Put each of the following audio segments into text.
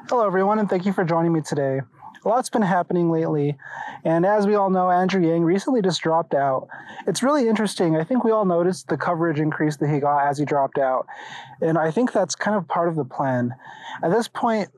Hello, everyone, and thank you for joining me today. A lot's been happening lately, and as we all know, Andrew Yang recently just dropped out. It's really interesting. I think we all noticed the coverage increase that he got as he dropped out, and I think that's kind of part of the plan. At this point,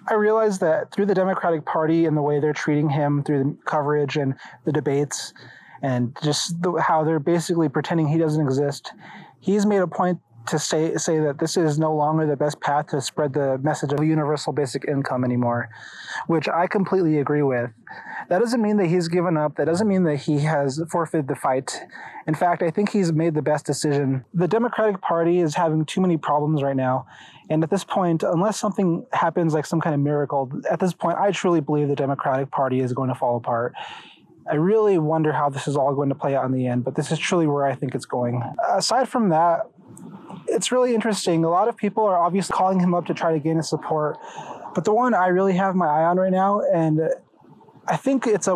I realize that through the Democratic Party and the way they're treating him through the coverage and the debates, and just how they're basically pretending he doesn't exist, he's made a point to say that this is no longer the best path to spread the message of universal basic income anymore, which I completely agree with. That doesn't mean that he's given up. That doesn't mean that he has forfeited the fight. In fact, I think he's made the best decision. The Democratic Party is having too many problems right now. And at this point, unless something happens like some kind of miracle, at this point, I truly believe the Democratic Party is going to fall apart. I really wonder how this is all going to play out in the end, but this is truly where I think it's going. Aside from that, it's really interesting. A lot of people are obviously calling him up to try to gain his support. But the one I really have my eye on right now, and I think there's a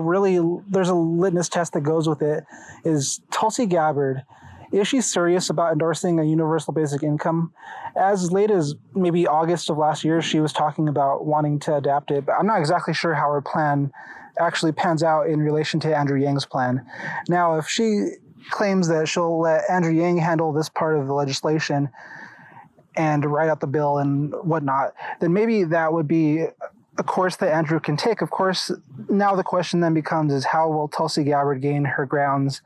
litmus test that goes with it, is Tulsi Gabbard. Is she serious about endorsing a universal basic income? As late as maybe August of last year, she was talking about wanting to adapt it, but I'm not exactly sure how her plan actually pans out in relation to Andrew Yang's plan. Now, if she claims that she'll let Andrew Yang handle this part of the legislation and write out the bill and whatnot, then maybe that would be a course that Andrew can take. Of course, now the question then becomes is how will Tulsi Gabbard gain her grounds?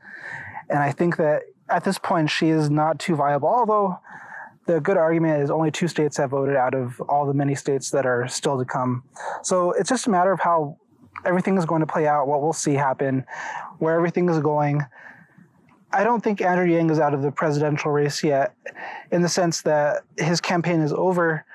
And I think that at this point she is not too viable, although the good argument is only 2 states have voted out of all the many states that are still to come. So it's just a matter of how everything is going to play out, what we'll see happen, where everything is going. I don't think Andrew Yang is out of the presidential race yet, in the sense that his campaign is over.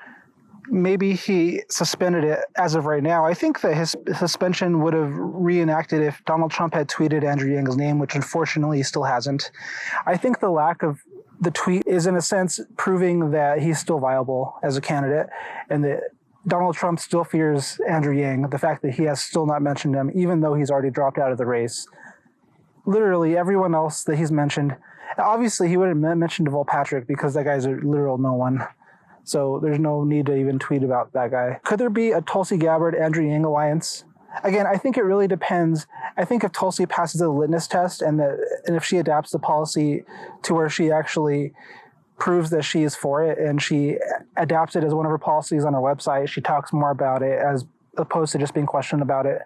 Maybe he suspended it as of right now. I think that his suspension would have reenacted if Donald Trump had tweeted Andrew Yang's name, which unfortunately he still hasn't. I think the lack of the tweet is, in a sense, proving that he's still viable as a candidate, and that Donald Trump still fears Andrew Yang, the fact that he has still not mentioned him, even though he's already dropped out of the race. Literally everyone else that he's mentioned, obviously he would have mentioned Deval Patrick because that guy's a literal no one. So there's no need to even tweet about that guy. Could there be a Tulsi Gabbard, Andrew Yang alliance? Again, I think it really depends. I think if Tulsi passes the litmus test and if she adapts the policy to where she actually proves that she is for it and she adapts it as one of her policies on her website, she talks more about it as opposed to just being questioned about it,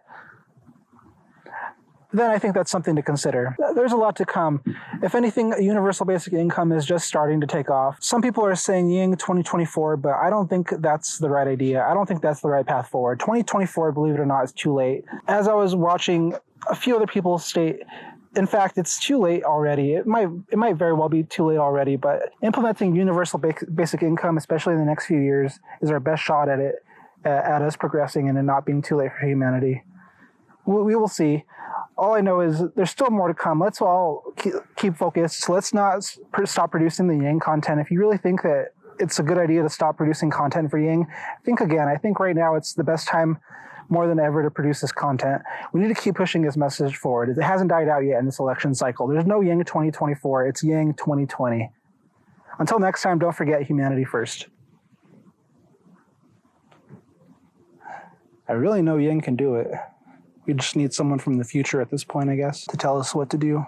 then I think that's something to consider. There's a lot to come. If anything, universal basic income is just starting to take off. Some people are saying Yang 2024, but I don't think that's the right idea. I don't think that's the right path forward. 2024, believe it or not, is too late. As I was watching a few other people state, in fact, it's too late already. It might very well be too late already, but implementing universal basic income, especially in the next few years, is our best shot at it, at us progressing and it not being too late for humanity. We will see. All I know is there's still more to come. Let's all keep focused. Let's not stop producing the Yang content. If you really think that it's a good idea to stop producing content for Yang, think again. I think right now it's the best time more than ever to produce this content. We need to keep pushing this message forward. It hasn't died out yet in this election cycle. There's no Yang 2024. It's Yang 2020. Until next time, don't forget humanity first. I really know Yang can do it. We just need someone from the future at this point, I guess, to tell us what to do.